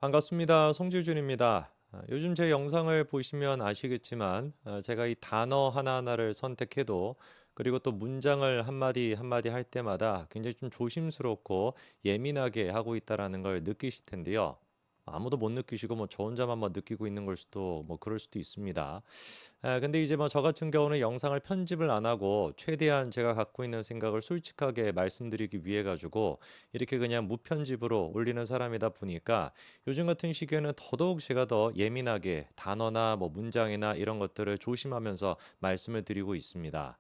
반갑습니다. 송지준입니다. 요즘 제 영상을 보시면 아시겠지만 제가 이 단어 하나하나를 선택해도 그리고 또 문장을 한마디 한마디 할 때마다 굉장히 좀 조심스럽고 예민하게 하고 있다라는 걸 느끼실 텐데요. 아무도 못 느끼시고 뭐 저 혼자만 뭐 느끼고 있는 걸 수도 뭐 그럴 수도 있습니다. 근데 이제 뭐 저 같은 경우는 영상을 편집을 안 하고 최대한 제가 갖고 있는 생각을 솔직하게 말씀드리기 위해 가지고 이렇게 그냥 무편집으로 올리는 사람이다 보니까 요즘 같은 시기에는 더더욱 제가 더 예민하게 단어나 뭐 문장이나 이런 것들을 조심하면서 말씀을 드리고 있습니다.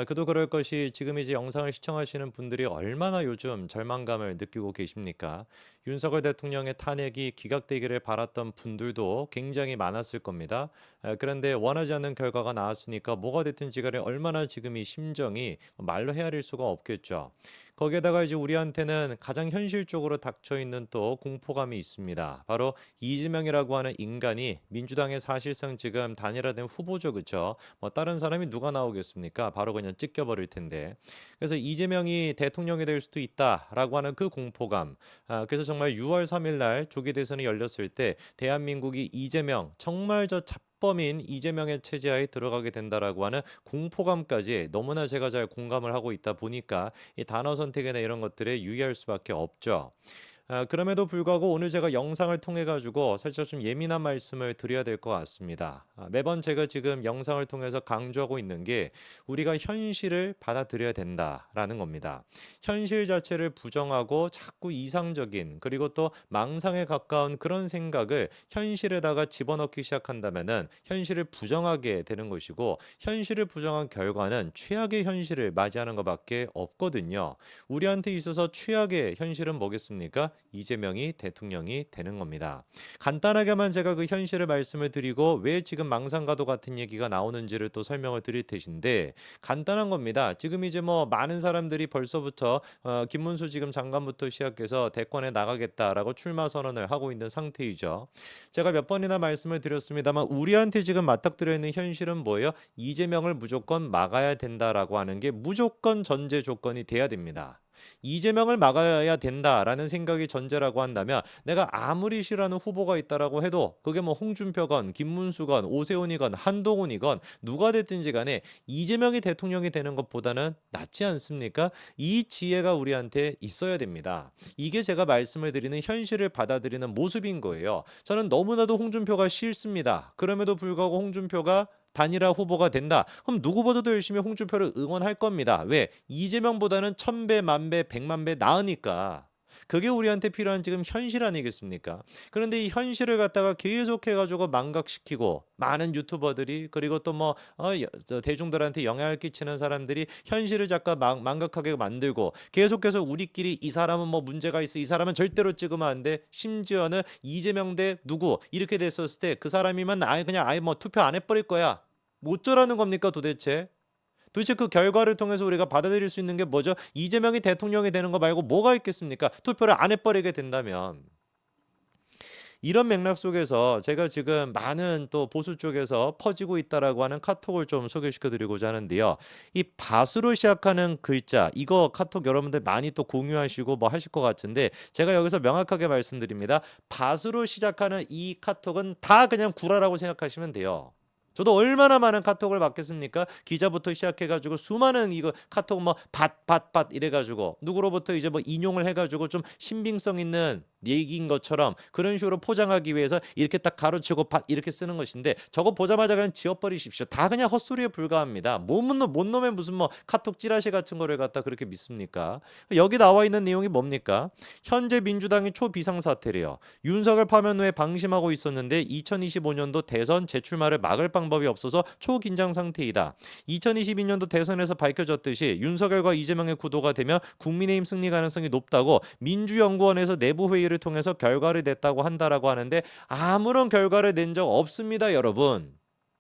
그도 그럴 것이 지금 이제 영상을 시청하시는 분들이 얼마나 요즘 절망감을 느끼고 계십니까? 윤석열 대통령의 탄핵이 기각되기를 바랐던 분들도 굉장히 많았을 겁니다. 그런데 원하지 않는 결과가 나왔으니까 뭐가 됐든지 간에 얼마나 지금 이 심정이 말로 헤아릴 수가 없겠죠. 거기에다가 이제 우리한테는 가장 현실적으로 닥쳐 있는 또 공포감이 있습니다. 바로 이재명이라고 하는 인간이 민주당의 사실상 지금 단일화된 후보죠, 그렇죠? 뭐 다른 사람이 누가 나오겠습니까? 바로 그냥 찢겨버릴 텐데. 그래서 이재명이 대통령이 될 수도 있다라고 하는 그 공포감. 그래서 정말 6월 3일 날 조기 대선이 열렸을 때 대한민국이 이재명 정말 저 범인 이재명의 체제하에 들어가게 된다라고 하는 공포감까지 너무나 제가 잘 공감을 하고 있다 보니까 이 단어 선택이나 이런 것들에 유의할 수밖에 없죠. 그럼에도 불구하고 오늘 제가 영상을 통해 가지고 살짝 좀 예민한 말씀을 드려야 될 것 같습니다. 매번 제가 지금 영상을 통해서 강조하고 있는 게 우리가 현실을 받아들여야 된다라는 겁니다. 현실 자체를 부정하고 자꾸 이상적인 그리고 또 망상에 가까운 그런 생각을 현실에다가 집어넣기 시작한다면은 현실을 부정하게 되는 것이고 현실을 부정한 결과는 최악의 현실을 맞이하는 것밖에 없거든요. 우리한테 있어서 최악의 현실은 뭐겠습니까? 이재명이 대통령이 되는 겁니다. 간단하게만 제가 그 현실을 말씀을 드리고 왜 지금 망상가도 같은 얘기가 나오는지를 또 설명을 드릴 테신데 간단한 겁니다. 지금 이제 뭐 많은 사람들이 벌써부터 김문수 지금 장관부터 시작해서 대권에 나가겠다라고 출마 선언을 하고 있는 상태이죠. 제가 몇 번이나 말씀을 드렸습니다만 우리한테 지금 맞닥뜨려 있는 현실은 뭐예요? 이재명을 무조건 막아야 된다라고 하는 게 무조건 전제 조건이 돼야 됩니다. 이재명을 막아야 된다라는 생각이 전제라고 한다면 내가 아무리 싫어하는 후보가 있다라고 해도 그게 뭐 홍준표건 김문수건 오세훈이건 한동훈이건 누가 됐든지 간에 이재명이 대통령이 되는 것보다는 낫지 않습니까? 이 지혜가 우리한테 있어야 됩니다. 이게 제가 말씀을 드리는 현실을 받아들이는 모습인 거예요. 저는 너무나도 홍준표가 싫습니다. 그럼에도 불구하고 홍준표가 단일화 후보가 된다. 그럼 누구보다도 열심히 홍준표를 응원할 겁니다. 왜? 이재명보다는 1000배, 만배, 100만 배 나으니까. 그게 우리한테 필요한 지금 현실 아니겠습니까? 그런데 이 현실을 갖다가 계속해가지고 망각시키고 많은 유튜버들이 그리고 또 뭐 대중들한테 영향을 끼치는 사람들이 현실을 잠깐 망각하게 만들고 계속해서 우리끼리 이 사람은 뭐 문제가 있어 이 사람은 절대로 찍으면 안 돼. 심지어는 이재명 대 누구 이렇게 됐었을 때 그 사람이면 아예 그냥 아예 뭐 투표 안 해버릴 거야. 뭐 어쩌라는 겁니까 도대체? 도대체 그 결과를 통해서 우리가 받아들일 수 있는 게 뭐죠? 이재명이 대통령이 되는 거 말고 뭐가 있겠습니까? 투표를 안 해버리게 된다면. 이런 맥락 속에서 제가 지금 많은 또 보수 쪽에서 퍼지고 있다라고 하는 카톡을 좀 소개시켜 드리고자 하는데요. 이 밭으로 시작하는 글자 이거 카톡 여러분들 많이 또 공유하시고 뭐 하실 것 같은데 제가 여기서 명확하게 말씀드립니다. 밭으로 시작하는 이 카톡은 다 그냥 구라라고 생각하시면 돼요. 저도 얼마나 많은 카톡을 받겠습니까? 기자부터 시작해가지고 수많은 이거 카톡 뭐 밭 이래가지고 누구로부터 이제 뭐 인용을 해가지고 좀 신빙성 있는 얘기인 것처럼 그런 식으로 포장하기 위해서 이렇게 딱 가로치고 밭 이렇게 쓰는 것인데 저거 보자마자 그냥 지워버리십시오. 다 그냥 헛소리에 불과합니다. 뭔 놈의 무슨 뭐 카톡 찌라시 같은 거를 갖다 그렇게 믿습니까? 여기 나와 있는 내용이 뭡니까? 현재 민주당이 초비상사태래요. 윤석열 파면 후에 방심하고 있었는데 2025년도 대선 재출마를 막을 방법이 없어서 초긴장 상태이다. 2022년도 대선에서 밝혀졌듯이 윤석열과 이재명의 구도가 되면 국민의힘 승리 가능성이 높다고 민주연구원에서 내부 회의를 통해서 결과를 냈다고 한다라고 하는데 아무런 결과를 낸 적 없습니다, 여러분.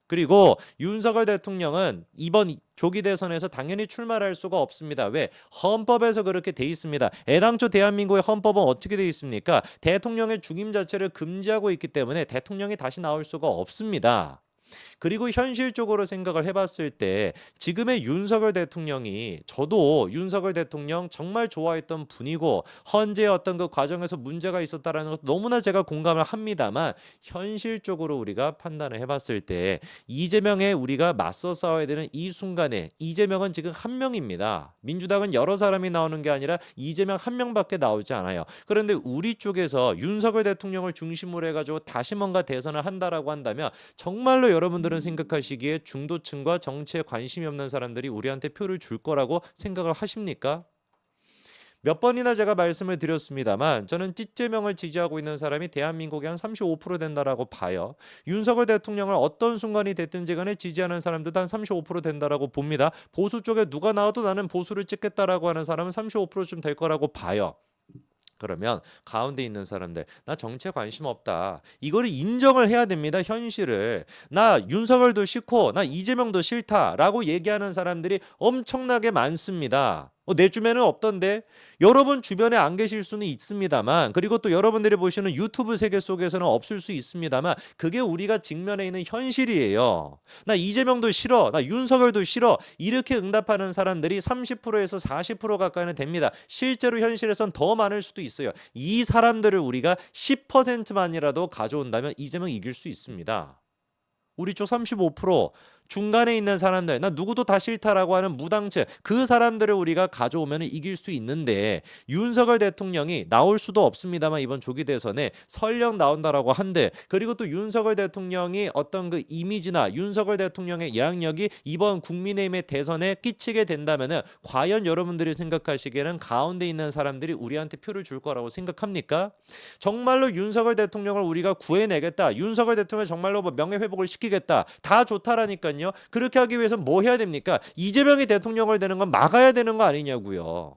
그리고 윤석열 대통령은 이번 조기 대선에서 당연히 출마를 할 수가 없습니다. 왜? 헌법에서 그렇게 돼 있습니다. 애당초 대한민국의 헌법은 어떻게 돼 있습니까? 대통령의 중임 자체를 금지하고 있기 때문에 대통령이 다시 나올 수가 없습니다. 그리고 현실적으로 생각을 해봤을 때 지금의 윤석열 대통령이 저도 윤석열 대통령 정말 좋아했던 분이고 헌재의 어떤 그 과정에서 문제가 있었다라는 것 너무나 제가 공감을 합니다만 현실적으로 우리가 판단을 해봤을 때 이재명에 우리가 맞서 싸워야 되는 이 순간에 이재명은 지금 한 명입니다. 민주당은 여러 사람이 나오는 게 아니라 이재명 한 명밖에 나오지 않아요. 그런데 우리 쪽에서 윤석열 대통령을 중심으로 해가지고 다시 뭔가 대선을 한다라고 한다면 정말로 여러분들은 생각하시기에 중도층과 정치에 관심이 없는 사람들이 우리한테 표를 줄 거라고 생각을 하십니까? 몇 번이나 제가 말씀을 드렸습니다만 저는 찌재명을 지지하고 있는 사람이 대한민국의 한 35% 된다라고 봐요. 윤석열 대통령을 어떤 순간이 됐든지 간에 지지하는 사람들도 한 35% 된다라고 봅니다. 보수 쪽에 누가 나와도 나는 보수를 찍겠다라고 하는 사람은 35%쯤 될 거라고 봐요. 그러면 가운데 있는 사람들 나 정치에 관심 없다. 이거를 인정을 해야 됩니다. 현실을. 나 윤석열도 싫고 나 이재명도 싫다라고 얘기하는 사람들이 엄청나게 많습니다. 내 주변에는 없던데 여러분 주변에 안 계실 수는 있습니다만 그리고 또 여러분들이 보시는 유튜브 세계 속에서는 없을 수 있습니다만 그게 우리가 직면해 있는 현실이에요. 나 이재명도 싫어. 나 윤석열도 싫어. 이렇게 응답하는 사람들이 30%에서 40% 가까이는 됩니다. 실제로 현실에선 더 많을 수도 있어요. 이 사람들을 우리가 10%만이라도 가져온다면 이재명 이길 수 있습니다. 우리 쪽 35% 중간에 있는 사람들 나 누구도 다 싫다라고 하는 무당층 그 사람들을 우리가 가져오면 이길 수 있는데 윤석열 대통령이 나올 수도 없습니다만 이번 조기 대선에 설령 나온다라고 한들 그리고 또 윤석열 대통령이 어떤 그 이미지나 윤석열 대통령의 영향력이 이번 국민의힘의 대선에 끼치게 된다면은 과연 여러분들이 생각하시기에는 가운데 있는 사람들이 우리한테 표를 줄 거라고 생각합니까? 정말로 윤석열 대통령을 우리가 구해내겠다. 윤석열 대통령 정말로 뭐 명예회복을 시키겠다. 다 좋다라니까요. 그렇게 하기 위해서 뭐 해야 됩니까? 이재명이 대통령을 되는 건 막아야 되는 거 아니냐고요.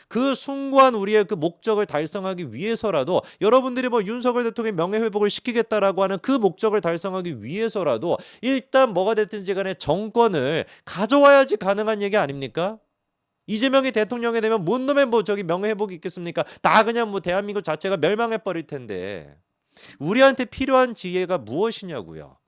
그 숭고한 우리의 그 목적을 달성하기 위해서라도 여러분들이 뭐 윤석열 대통령의 명예회복을 시키겠다라고 하는 그 목적을 달성하기 위해서라도 일단 뭐가 됐든지 간에 정권을 가져와야지 가능한 얘기 아닙니까? 이재명이 대통령이 되면 뭔 놈의 뭐 저기 명예회복이 있겠습니까? 다 그냥 뭐 대한민국 자체가 멸망해 버릴 텐데 우리한테 필요한 지혜가 무엇이냐고요.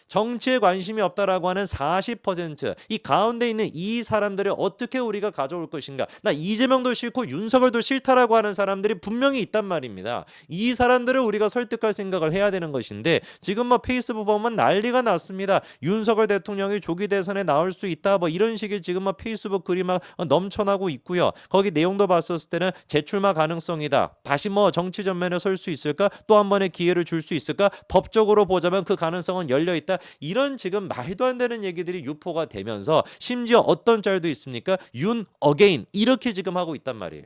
정치에 관심이 없다라고 하는 40%, 이 가운데 있는 이 사람들을 어떻게 우리가 가져올 것인가. 나 이재명도 싫고 윤석열도 싫다라고 하는 사람들이 분명히 있단 말입니다. 이 사람들을 우리가 설득할 생각을 해야 되는 것인데 지금 뭐 페이스북 보면 난리가 났습니다. 윤석열 대통령이 조기 대선에 나올 수 있다 뭐 이런 식의 지금 뭐 페이스북 글이 막 넘쳐나고 있고요. 거기 내용도 봤었을 때는 재출마 가능성이다. 다시 뭐 정치 전면에 설 수 있을까? 또 한 번의 기회를 줄 수 있을까? 법적으로 보자면 그 가능성은 열려 있다. 이런 지금 말도 안 되는 얘기들이 유포가 되면서 심지어 어떤 짤도 있습니까? 윤 어게인 이렇게 지금 하고 있단 말이에요.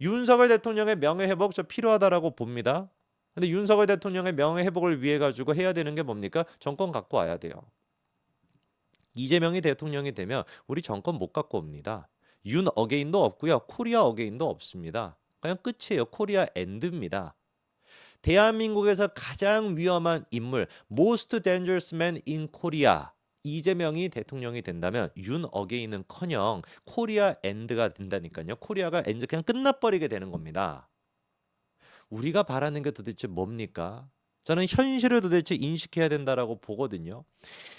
윤석열 대통령의 명예회복 저 필요하다라고 봅니다. 근데 윤석열 대통령의 명예회복을 위해 가지고 해야 되는 게 뭡니까? 정권 갖고 와야 돼요. 이재명이 대통령이 되면 우리 정권 못 갖고 옵니다. 윤 어게인도 없고요. 코리아 어게인도 없습니다. 그냥 끝이에요. 코리아 엔드입니다. 대한민국에서 가장 위험한 인물 Most Dangerous Man in Korea 이재명이 대통령이 된다면 윤 어게인은커녕 코리아 엔드가 된다니까요. 코리아가 엔드 그냥 끝나버리게 되는 겁니다. 우리가 바라는 게 도대체 뭡니까? 저는 현실을 도대체 인식해야 된다라고 보거든요.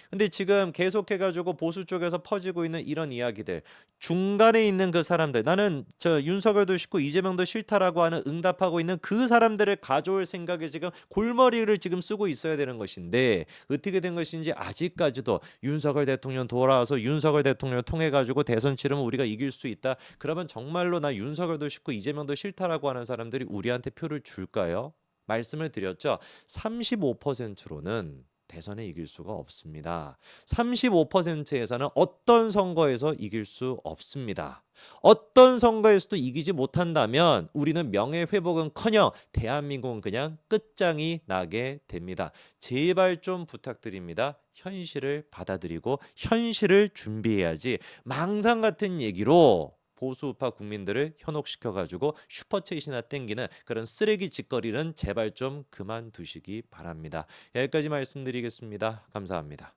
근데 지금 계속해가지고 보수 쪽에서 퍼지고 있는 이런 이야기들 중간에 있는 그 사람들 나는 저 윤석열도 싫고 이재명도 싫다라고 하는 응답하고 있는 그 사람들을 가져올 생각에 지금 골머리를 지금 쓰고 있어야 되는 것인데 어떻게 된 것인지 아직까지도 윤석열 대통령 돌아와서 윤석열 대통령을 통해 가지고 대선 치르면 우리가 이길 수 있다. 그러면 정말로 나 윤석열도 싫고 이재명도 싫다라고 하는 사람들이 우리한테 표를 줄까요? 말씀을 드렸죠. 35%로는 대선에 이길 수가 없습니다. 35%에서는 어떤 선거에서 이길 수 없습니다. 어떤 선거에서도 이기지 못한다면 우리는 명예회복은커녕 대한민국은 그냥 끝장이 나게 됩니다. 제발 좀 부탁드립니다. 현실을 받아들이고 현실을 준비해야지 망상 같은 얘기로 보수 우파 국민들을 현혹시켜가지고 슈퍼챗이나 땡기는 그런 쓰레기 짓거리는 제발 좀 그만두시기 바랍니다. 여기까지 말씀드리겠습니다. 감사합니다.